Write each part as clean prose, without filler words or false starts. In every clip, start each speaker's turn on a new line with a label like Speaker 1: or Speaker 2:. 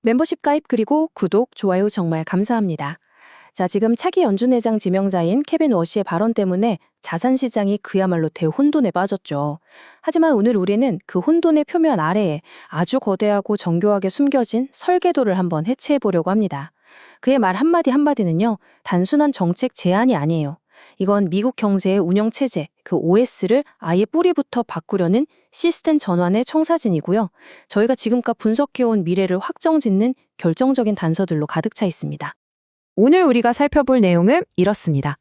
Speaker 1: 멤버십 가입 그리고 구독, 좋아요 정말 감사합니다. 자, 지금 차기 연준회장 지명자인 케빈 워시의 발언 때문에 자산 시장이 그야말로 대혼돈에 빠졌죠. 하지만 오늘 우리는 그 혼돈의 표면 아래에 아주 거대하고 정교하게 숨겨진 설계도를 한번 해체해 보려고 합니다. 그의 말 한마디 한마디는요, 단순한 정책 제안이 아니에요. 이건 미국 경제의 운영 체제, 그 OS를 아예 뿌리부터 바꾸려는 시스템 전환의 청사진이고요. 저희가 지금껏 분석해온 미래를 확정짓는 결정적인 단서들로 가득 차 있습니다. 오늘 우리가 살펴볼 내용은 이렇습니다.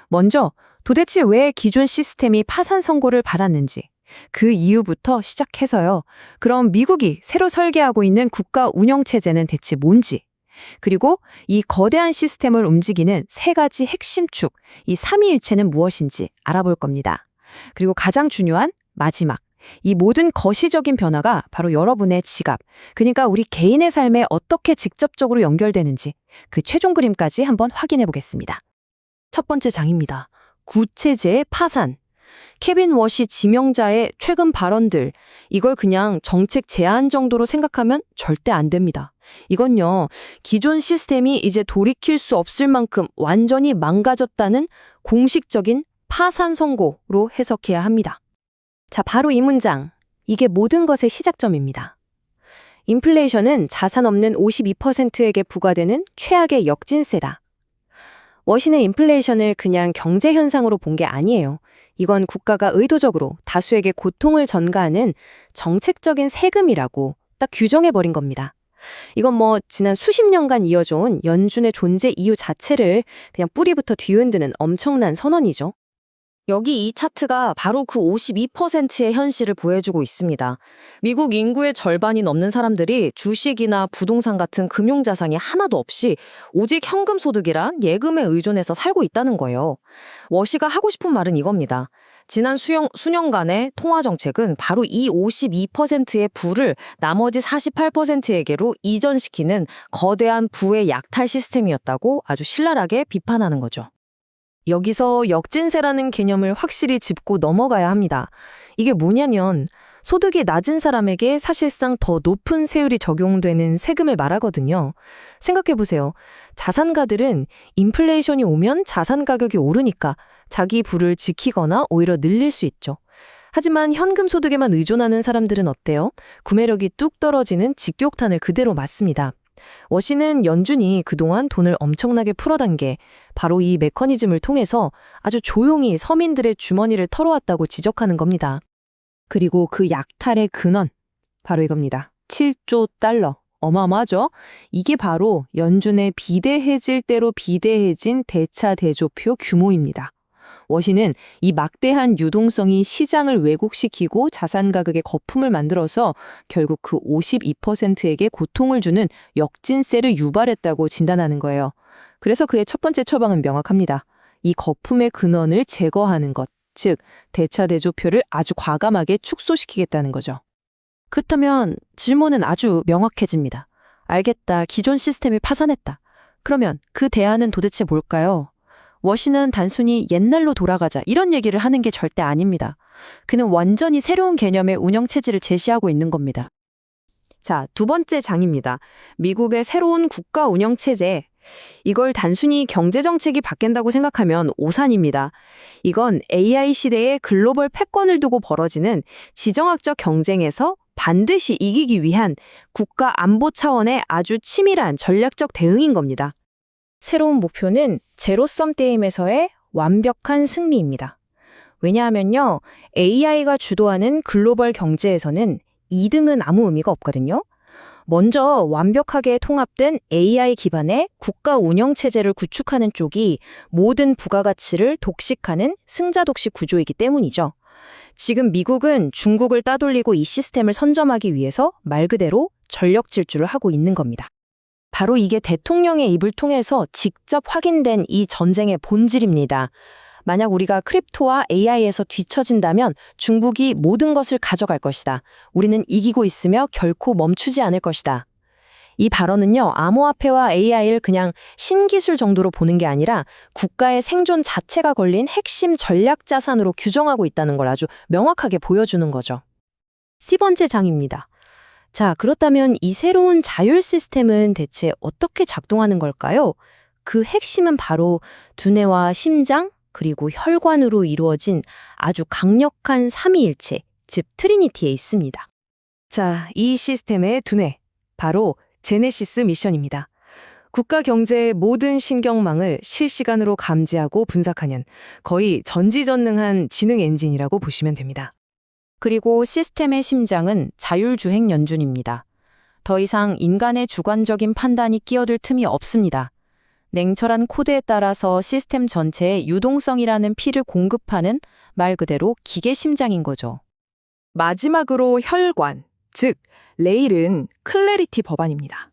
Speaker 1: 먼저 도대체 왜 기존 시스템이 파산 선고를 받았는지, 그 이유부터 시작해서요. 그럼 미국이 새로 설계하고 있는 국가 운영 체제는 대체 뭔지, 그리고 이 거대한 시스템을 움직이는 세 가지 핵심 축, 이 삼위일체는 무엇인지 알아볼 겁니다. 그리고 가장 중요한 마지막, 이 모든 거시적인 변화가 바로 여러분의 지갑, 그러니까 우리 개인의 삶에 어떻게 직접적으로 연결되는지 그 최종 그림까지 한번 확인해 보겠습니다. 첫 번째 장입니다. 구체제의 파산. 케빈 워시 지명자의 최근 발언들, 이걸 그냥 정책 제안 정도로 생각하면 절대 안 됩니다. 이건요, 기존 시스템이 이제 돌이킬 수 없을 만큼 완전히 망가졌다는 공식적인 파산 선고로 해석해야 합니다. 자, 바로 이 문장. 이게 모든 것의 시작점입니다. 인플레이션은 자산 없는 52%에게 부과되는 최악의 역진세다. 워시는 인플레이션을 그냥 경제 현상으로 본 게 아니에요. 이건 국가가 의도적으로 다수에게 고통을 전가하는 정책적인 세금이라고 딱 규정해버린 겁니다. 이건 지난 수십 년간 이어져온 연준의 존재 이유 자체를 그냥 뿌리부터 뒤흔드는 엄청난 선언이죠. 여기 이 차트가 바로 그 52%의 현실을 보여주고 있습니다. 미국 인구의 절반이 넘는 사람들이 주식이나 부동산 같은 금융자산이 하나도 없이 오직 현금 소득이란 예금에 의존해서 살고 있다는 거예요. 워시가 하고 싶은 말은 이겁니다. 지난 수년간의 통화정책은 바로 이 52%의 부를 나머지 48%에게로 이전시키는 거대한 부의 약탈 시스템이었다고 아주 신랄하게 비판하는 거죠. 여기서 역진세라는 개념을 확실히 짚고 넘어가야 합니다. 이게 뭐냐면 소득이 낮은 사람에게 사실상 더 높은 세율이 적용되는 세금을 말하거든요. 생각해보세요. 자산가들은 인플레이션이 오면 자산 가격이 오르니까 자기 부를 지키거나 오히려 늘릴 수 있죠. 하지만 현금 소득에만 의존하는 사람들은 어때요? 구매력이 뚝 떨어지는 직격탄을 그대로 맞습니다. 워시는 연준이 그동안 돈을 엄청나게 풀어단 게 바로 이 메커니즘을 통해서 아주 조용히 서민들의 주머니를 털어왔다고 지적하는 겁니다. 그리고 그 약탈의 근원, 바로 이겁니다. 7조 달러. 어마어마하죠? 이게 바로 연준의 비대해질 대로 비대해진 대차대조표 규모입니다. 워시는 이 막대한 유동성이 시장을 왜곡시키고 자산 가격의 거품을 만들어서 결국 그 52%에게 고통을 주는 역진세를 유발했다고 진단하는 거예요. 그래서 그의 첫 번째 처방은 명확합니다. 이 거품의 근원을 제거하는 것, 즉 대차대조표를 아주 과감하게 축소시키겠다는 거죠. 그렇다면 질문은 아주 명확해집니다. 알겠다, 기존 시스템이 파산했다. 그러면 그 대안은 도대체 뭘까요? 워시는 단순히 옛날로 돌아가자 이런 얘기를 하는 게 절대 아닙니다. 그는 완전히 새로운 개념의 운영체제를 제시하고 있는 겁니다. 자, 두 번째 장입니다. 미국의 새로운 국가 운영체제. 이걸 단순히 경제정책이 바뀐다고 생각하면 오산입니다. 이건 AI 시대의 글로벌 패권을 두고 벌어지는 지정학적 경쟁에서 반드시 이기기 위한 국가 안보 차원의 아주 치밀한 전략적 대응인 겁니다. 새로운 목표는 제로섬 게임에서의 완벽한 승리입니다. 왜냐하면요, AI가 주도하는 글로벌 경제에서는 2등은 아무 의미가 없거든요. 먼저 완벽하게 통합된 AI 기반의 국가 운영 체제를 구축하는 쪽이 모든 부가가치를 독식하는 승자독식 구조이기 때문이죠. 지금 미국은 중국을 따돌리고 이 시스템을 선점하기 위해서 말 그대로 전력 질주를 하고 있는 겁니다. 바로 이게 대통령의 입을 통해서 직접 확인된 이 전쟁의 본질입니다. 만약 우리가 크립토와 AI에서 뒤처진다면 중국이 모든 것을 가져갈 것이다. 우리는 이기고 있으며 결코 멈추지 않을 것이다. 이 발언은요, 암호화폐와 AI를 그냥 신기술 정도로 보는 게 아니라 국가의 생존 자체가 걸린 핵심 전략 자산으로 규정하고 있다는 걸 아주 명확하게 보여주는 거죠. 10번째 장입니다. 자, 그렇다면 이 새로운 자율 시스템은 대체 어떻게 작동하는 걸까요? 그 핵심은 바로 두뇌와 심장, 그리고 혈관으로 이루어진 아주 강력한 삼위일체, 즉 트리니티에 있습니다.
Speaker 2: 자, 이 시스템의 두뇌, 바로 제네시스 미션입니다. 국가 경제의 모든 신경망을 실시간으로 감지하고 분석하는 거의 전지전능한 지능 엔진이라고 보시면 됩니다.
Speaker 1: 그리고 시스템의 심장은 자율주행 연준입니다. 더 이상 인간의 주관적인 판단이 끼어들 틈이 없습니다. 냉철한 코드에 따라서 시스템 전체에 유동성이라는 피를 공급하는 말 그대로 기계 심장인 거죠.
Speaker 2: 마지막으로 혈관, 즉 레일은 클래리티 법안입니다.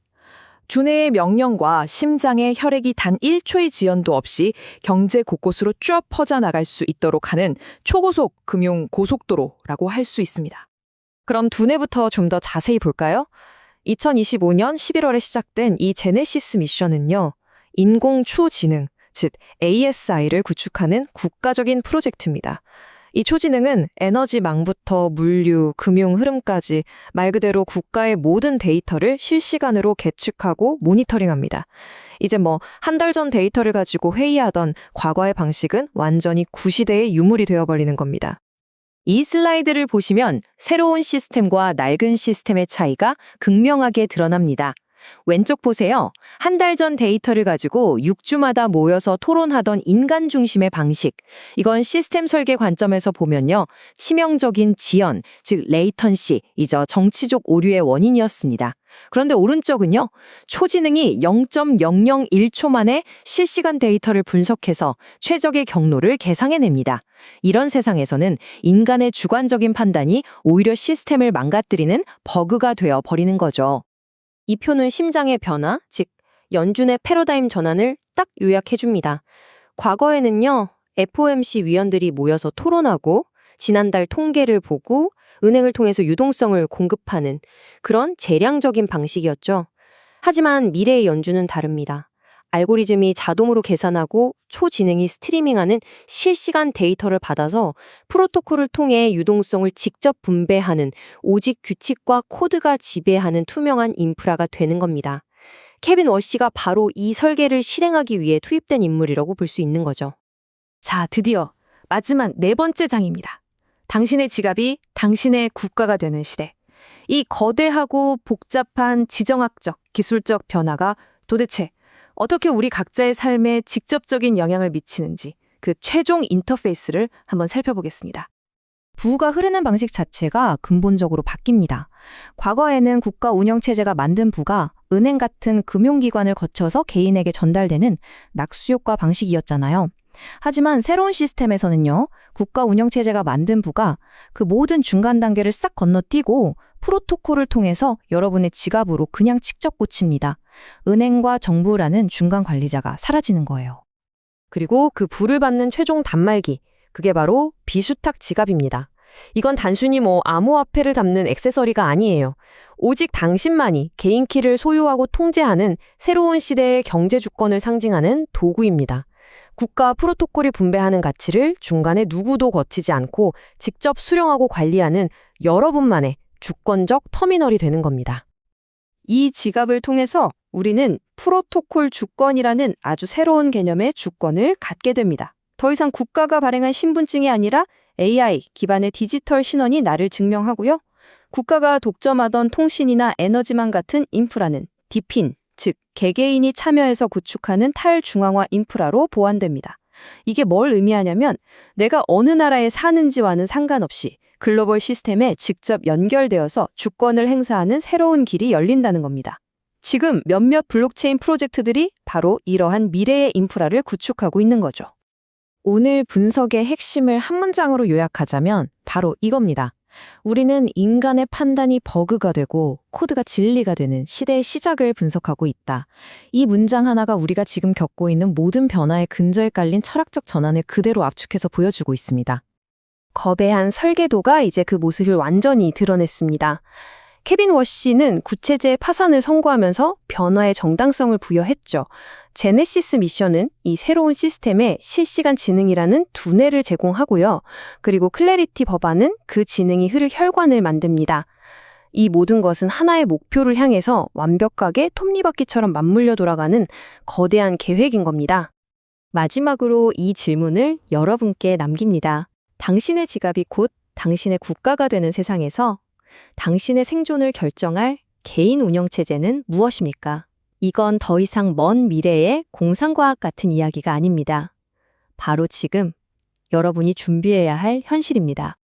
Speaker 2: 두뇌의 명령과 심장의 혈액이 단 1초의 지연도 없이 경제 곳곳으로 쭉 퍼져나갈 수 있도록 하는 초고속 금융 고속도로라고 할 수 있습니다. 그럼 두뇌부터 좀 더 자세히 볼까요? 2025년 11월에 시작된 이 제네시스 미션은요, 인공초지능, 즉 ASI를 구축하는 국가적인 프로젝트입니다. 이 초지능은 에너지망부터 물류, 금융 흐름까지 말 그대로 국가의 모든 데이터를 실시간으로 계측하고 모니터링합니다. 이제 한 달 전 데이터를 가지고 회의하던 과거의 방식은 완전히 구시대의 유물이 되어버리는 겁니다. 이 슬라이드를 보시면 새로운 시스템과 낡은 시스템의 차이가 극명하게 드러납니다. 왼쪽 보세요. 한 달 전 데이터를 가지고 6주마다 모여서 토론하던 인간 중심의 방식. 이건 시스템 설계 관점에서 보면요, 치명적인 지연, 즉 레이턴시이죠, 정치적 오류의 원인이었습니다. 그런데 오른쪽은요, 초지능이 0.001초 만에 실시간 데이터를 분석해서 최적의 경로를 계상해냅니다. 이런 세상에서는 인간의 주관적인 판단이 오히려 시스템을 망가뜨리는 버그가 되어 버리는 거죠. 이 표는 심장의 변화, 즉 연준의 패러다임 전환을 딱 요약해줍니다. 과거에는요, FOMC 위원들이 모여서 토론하고 지난달 통계를 보고 은행을 통해서 유동성을 공급하는 그런 재량적인 방식이었죠. 하지만 미래의 연준은 다릅니다. 알고리즘이 자동으로 계산하고 초지능이 스트리밍하는 실시간 데이터를 받아서 프로토콜을 통해 유동성을 직접 분배하는, 오직 규칙과 코드가 지배하는 투명한 인프라가 되는 겁니다. 케빈 워시가 바로 이 설계를 실행하기 위해 투입된 인물이라고 볼 수 있는 거죠. 자, 드디어 마지막 네 번째 장입니다. 당신의 지갑이 당신의 국가가 되는 시대. 이 거대하고 복잡한 지정학적, 기술적 변화가 도대체 어떻게 우리 각자의 삶에 직접적인 영향을 미치는지 그 최종 인터페이스를 한번 살펴보겠습니다.
Speaker 1: 부가 흐르는 방식 자체가 근본적으로 바뀝니다. 과거에는 국가 운영체제가 만든 부가 은행 같은 금융기관을 거쳐서 개인에게 전달되는 낙수효과 방식이었잖아요. 하지만 새로운 시스템에서는요, 국가 운영체제가 만든 부가 그 모든 중간 단계를 싹 건너뛰고 프로토콜을 통해서 여러분의 지갑으로 그냥 직접 꽂힙니다. 은행과 정부라는 중간 관리자가 사라지는 거예요.
Speaker 2: 그리고 그 부를 받는 최종 단말기, 그게 바로 비수탁 지갑입니다. 이건 단순히 암호화폐를 담는 액세서리가 아니에요. 오직 당신만이 개인 키를 소유하고 통제하는 새로운 시대의 경제 주권을 상징하는 도구입니다. 국가 프로토콜이 분배하는 가치를 중간에 누구도 거치지 않고 직접 수령하고 관리하는 여러분만의 주권적 터미널이 되는 겁니다.
Speaker 1: 이 지갑을 통해서 우리는 프로토콜 주권이라는 아주 새로운 개념의 주권을 갖게 됩니다. 더 이상 국가가 발행한 신분증이 아니라 AI 기반의 디지털 신원이 나를 증명하고요. 국가가 독점하던 통신이나 에너지망 같은 인프라는 디핀, 즉 개개인이 참여해서 구축하는 탈중앙화 인프라로 보완됩니다. 이게 뭘 의미하냐면 내가 어느 나라에 사는지와는 상관없이 글로벌 시스템에 직접 연결되어서 주권을 행사하는 새로운 길이 열린다는 겁니다. 지금 몇몇 블록체인 프로젝트들이 바로 이러한 미래의 인프라를 구축하고 있는 거죠.
Speaker 2: 오늘 분석의 핵심을 한 문장으로 요약하자면 바로 이겁니다. 우리는 인간의 판단이 버그가 되고 코드가 진리가 되는 시대의 시작을 분석하고 있다. 이 문장 하나가 우리가 지금 겪고 있는 모든 변화의 근저에 깔린 철학적 전환을 그대로 압축해서 보여주고 있습니다.
Speaker 1: 거대한 설계도가 이제 그 모습을 완전히 드러냈습니다. 케빈 워시는 구체제의 파산을 선고하면서 변화의 정당성을 부여했죠. 제네시스 미션은 이 새로운 시스템에 실시간 지능이라는 두뇌를 제공하고요. 그리고 클래리티 법안은 그 지능이 흐를 혈관을 만듭니다. 이 모든 것은 하나의 목표를 향해서 완벽하게 톱니바퀴처럼 맞물려 돌아가는 거대한 계획인 겁니다.
Speaker 3: 마지막으로 이 질문을 여러분께 남깁니다. 당신의 지갑이 곧 당신의 국가가 되는 세상에서 당신의 생존을 결정할 개인 운영체제는 무엇입니까? 이건 더 이상 먼 미래의 공상과학 같은 이야기가 아닙니다. 바로 지금 여러분이 준비해야 할 현실입니다.